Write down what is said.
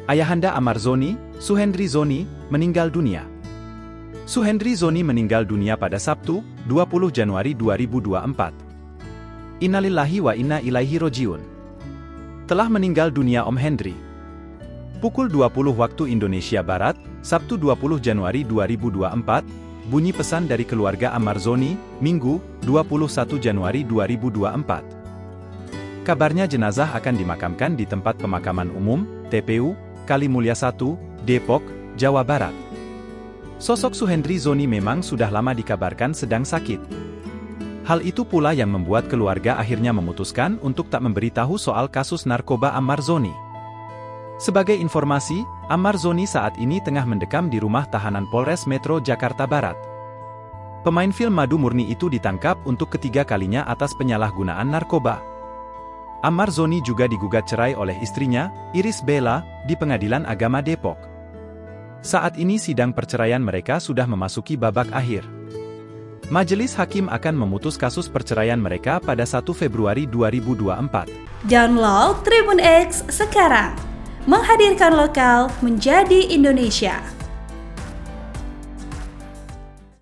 Ayahanda Amar Zoni, Suhendri Zoni, meninggal dunia. Suhendri Zoni meninggal dunia pada Sabtu, 20 Januari 2024. Innalillahi wa inna ilaihi rojiun. Telah meninggal dunia Om Hendri. Pukul 20 waktu Indonesia Barat, Sabtu 20 Januari 2024, bunyi pesan dari keluarga Amar Zoni, Minggu, 21 Januari 2024. Kabarnya jenazah akan dimakamkan di tempat pemakaman umum, TPU, Kalimulya 1, Depok, Jawa Barat. Sosok Suhendri Zoni memang sudah lama dikabarkan sedang sakit. Hal itu pula yang membuat keluarga akhirnya memutuskan untuk tak memberitahu soal kasus narkoba Amar Zoni. Sebagai informasi, Amar Zoni saat ini tengah mendekam di rumah tahanan Polres Metro Jakarta Barat. Pemain film Madu Murni itu ditangkap untuk ketiga kalinya atas penyalahgunaan narkoba. Amar Zoni juga digugat cerai oleh istrinya, Iris Bella, di Pengadilan Agama Depok. Saat ini sidang perceraian mereka sudah memasuki babak akhir. Majelis Hakim akan memutus kasus perceraian mereka pada 1 Februari 2024. Download Tribun X sekarang, menghadirkan lokal menjadi Indonesia.